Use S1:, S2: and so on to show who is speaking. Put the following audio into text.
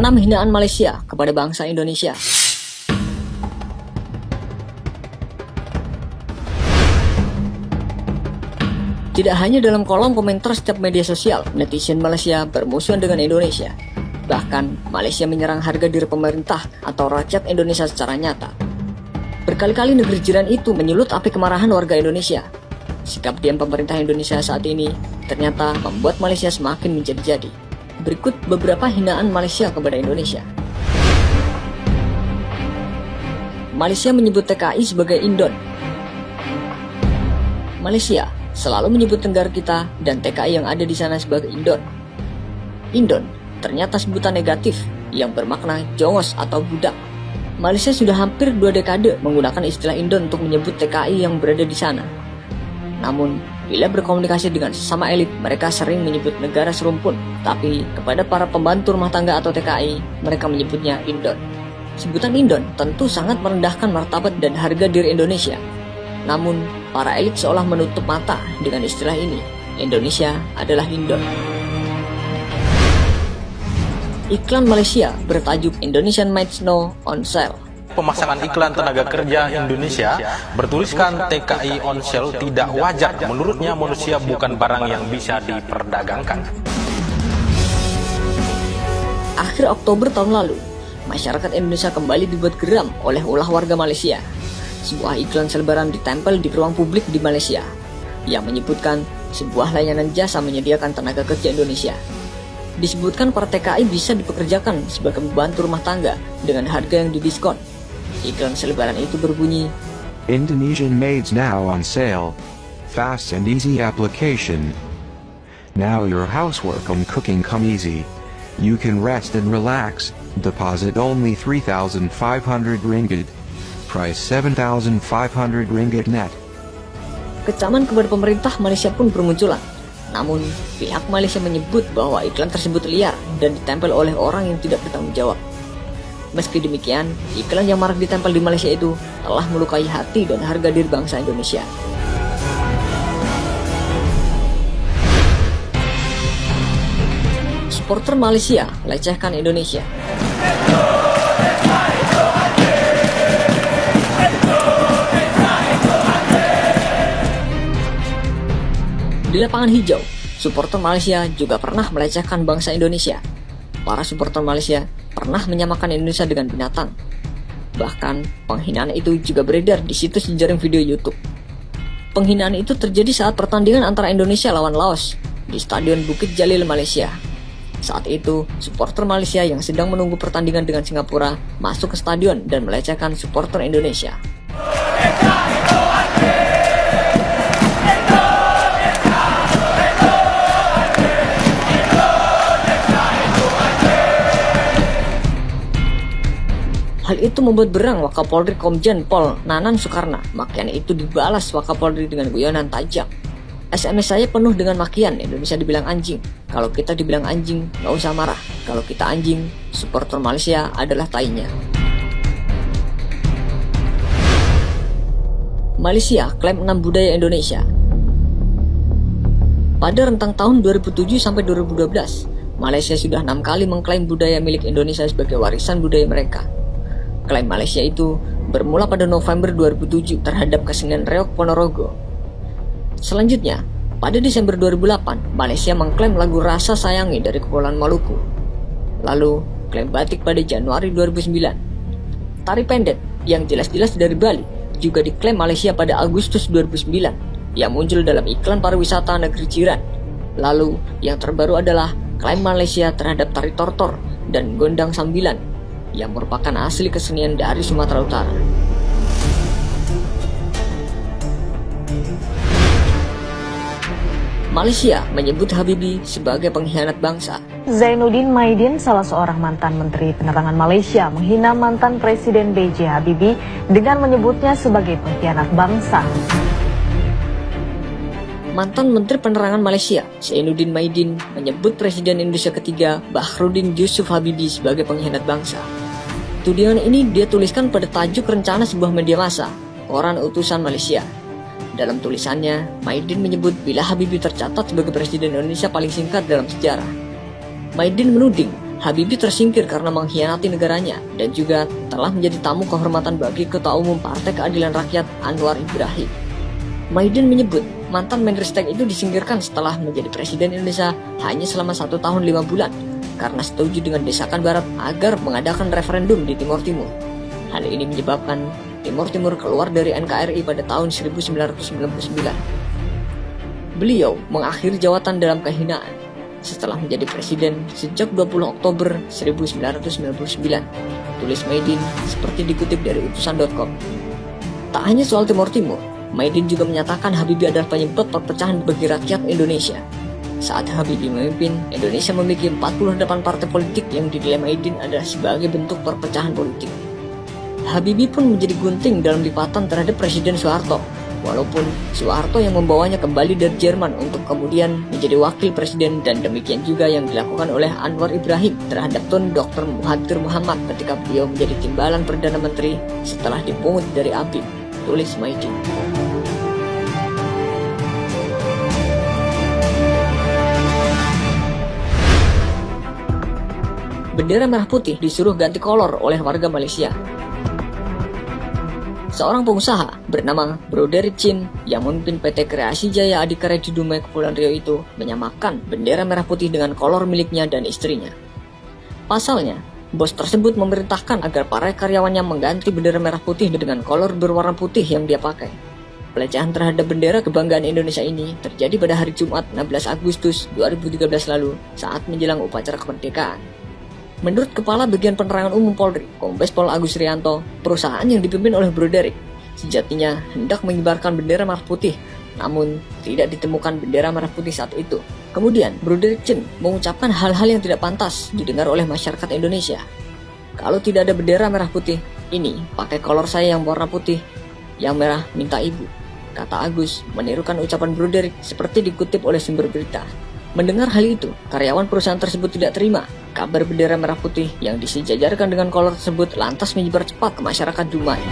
S1: 6 hinaan Malaysia kepada bangsa Indonesia. Tidak hanya dalam kolom komentar setiap media sosial, netizen Malaysia bermusuhan dengan Indonesia. Bahkan, Malaysia menyerang harga diri pemerintah atau rakyat Indonesia secara nyata. Berkali-kali negeri jiran itu menyulut api kemarahan warga Indonesia. Sikap diam pemerintah Indonesia saat ini ternyata membuat Malaysia semakin menjadi-jadi. Berikut beberapa hinaan Malaysia kepada Indonesia. Malaysia menyebut TKI sebagai Indon. Malaysia selalu menyebut negara kita dan TKI yang ada di sana sebagai Indon. Indon ternyata sebutan negatif yang bermakna jongos atau budak. Malaysia sudah hampir 2 dekade menggunakan istilah Indon untuk menyebut TKI yang berada di sana. Namun, bila berkomunikasi dengan sesama elit, mereka sering menyebut negara serumpun. Tapi, kepada para pembantu rumah tangga atau TKI, mereka menyebutnya Indon. Sebutan Indon tentu sangat merendahkan martabat dan harga diri Indonesia. Namun, para elit seolah menutup mata dengan istilah ini. Indonesia adalah Indon. Iklan Malaysia bertajuk Indonesian Made Snow on Sale.
S2: Pemasangan iklan tenaga kerja Indonesia bertuliskan TKI on sale tidak wajar. Menurutnya manusia bukan barang yang bisa diperdagangkan.
S1: Akhir Oktober tahun lalu, masyarakat Indonesia kembali dibuat geram oleh ulah warga Malaysia. Sebuah iklan selebaran ditempel di ruang publik di Malaysia yang menyebutkan sebuah layanan jasa menyediakan tenaga kerja Indonesia. Disebutkan para TKI bisa dipekerjakan sebagai pembantu rumah tangga dengan harga yang didiskon. Iklan selebaran itu berbunyi,
S3: Indonesian maids now on sale. Fast and easy application. Now your housework and cooking come easy. You can rest and relax. Deposit only 3,500 ringgit. Price 7,500 ringgit net.
S1: Kecaman kepada pemerintah Malaysia pun bermunculan. Namun, pihak Malaysia menyebut bahwa iklan tersebut liar dan ditempel oleh orang yang tidak bertanggung jawab. Meski demikian, iklan yang marak ditempel di Malaysia itu telah melukai hati dan harga diri bangsa Indonesia. Supporter Malaysia lecehkan Indonesia. Di lapangan hijau, supporter Malaysia juga pernah melecehkan bangsa Indonesia. Para supporter Malaysia pernah menyamakan Indonesia dengan binatang. Bahkan, penghinaan itu juga beredar di situs jejaring video YouTube. Penghinaan itu terjadi saat pertandingan antara Indonesia lawan Laos di Stadion Bukit Jalil, Malaysia. Saat itu, supporter Malaysia yang sedang menunggu pertandingan dengan Singapura masuk ke stadion dan melecehkan supporter Indonesia. Hal itu membuat berang Wakapolri Komjen Pol Nanan Soekarno. Makian itu dibalas Wakapolri dengan guyonan tajam. SMS saya penuh dengan makian, Indonesia dibilang anjing. Kalau kita dibilang anjing, gak usah marah. Kalau kita anjing, supporter Malaysia adalah tainya. Malaysia klaim 6 budaya Indonesia. Pada rentang tahun 2007 sampai 2012, Malaysia sudah 6 kali mengklaim budaya milik Indonesia sebagai warisan budaya mereka. Klaim Malaysia itu bermula pada November 2007 terhadap kesenian reog Ponorogo. Selanjutnya, pada Desember 2008, Malaysia mengklaim lagu Rasa Sayangi dari Kepulauan Maluku. Lalu, klaim batik pada Januari 2009. Tari pendet yang jelas-jelas dari Bali juga diklaim Malaysia pada Agustus 2009 yang muncul dalam iklan pariwisata negeri jiran. Lalu, yang terbaru adalah klaim Malaysia terhadap tari tortor dan gondang sambilan yang merupakan asli kesenian dari Sumatera Utara. Malaysia menyebut Habibie sebagai pengkhianat bangsa.
S4: Zainuddin Maidin, salah seorang mantan Menteri Penerangan Malaysia, menghina mantan Presiden B.J. Habibie dengan menyebutnya sebagai pengkhianat bangsa.
S1: Mantan Menteri Penerangan Malaysia, Zainuddin Maidin, menyebut Presiden Indonesia ketiga, Bahrudin Yusuf Habibie, sebagai pengkhianat bangsa. Tudingan ini dia tuliskan pada tajuk rencana sebuah media massa, Koran Utusan Malaysia. Dalam tulisannya, Maidin menyebut bila Habibie tercatat sebagai Presiden Indonesia paling singkat dalam sejarah. Maidin menuding Habibie tersingkir karena mengkhianati negaranya dan juga telah menjadi tamu kehormatan bagi Ketua Umum Partai Keadilan Rakyat Anwar Ibrahim. Maidin menyebut mantan Menristek itu disingkirkan setelah menjadi Presiden Indonesia hanya selama 1 tahun 5 bulan karena setuju dengan desakan Barat agar mengadakan referendum di Timur Timur. Hal ini menyebabkan Timur Timur keluar dari NKRI pada tahun 1999. Beliau mengakhiri jawatan dalam kehinaan setelah menjadi presiden sejak 20 Oktober 1999, tulis Maidin seperti dikutip dari utusan.com. Tak hanya soal Timur Timur, Maidin juga menyatakan Habibie adalah penyebab perpecahan bagi rakyat Indonesia. Saat Habibie memimpin, Indonesia memiliki 48 partai politik yang dinilai Maidin adalah sebagai bentuk perpecahan politik. Habibie pun menjadi gunting dalam lipatan terhadap Presiden Soeharto, walaupun Soeharto yang membawanya kembali dari Jerman untuk kemudian menjadi wakil presiden, dan demikian juga yang dilakukan oleh Anwar Ibrahim terhadap Tun Dr. Mahathir Muhammad ketika beliau menjadi timbalan Perdana Menteri setelah dipungut dari ABRI, tulis Maidin. Bendera merah putih disuruh ganti kolor oleh warga Malaysia. Seorang pengusaha bernama Broderick Chin yang memimpin PT Kreasi Jaya Adikarya di Dumai, Kepulauan Riau itu menyamakan bendera merah putih dengan kolor miliknya dan istrinya. Pasalnya, bos tersebut memerintahkan agar para karyawannya mengganti bendera merah putih dengan kolor berwarna putih yang dia pakai. Pelecehan terhadap bendera kebanggaan Indonesia ini terjadi pada hari Jumat 16 Agustus 2013 lalu saat menjelang upacara kemerdekaan. Menurut Kepala Bagian Penerangan Umum Polri, Kombes Pol Agus Rianto, perusahaan yang dipimpin oleh Broderick sejatinya hendak mengibarkan bendera merah putih, namun tidak ditemukan bendera merah putih saat itu. Kemudian, Broderick Chin mengucapkan hal-hal yang tidak pantas didengar oleh masyarakat Indonesia. Kalau tidak ada bendera merah putih, ini pakai kolor saya yang warna putih, yang merah minta ibu, kata Agus, menirukan ucapan Broderick seperti dikutip oleh sumber berita. Mendengar hal itu, karyawan perusahaan tersebut tidak terima. Kabar bendera merah putih yang disejajarkan dengan kolor tersebut lantas menyebar cepat ke masyarakat Dumai.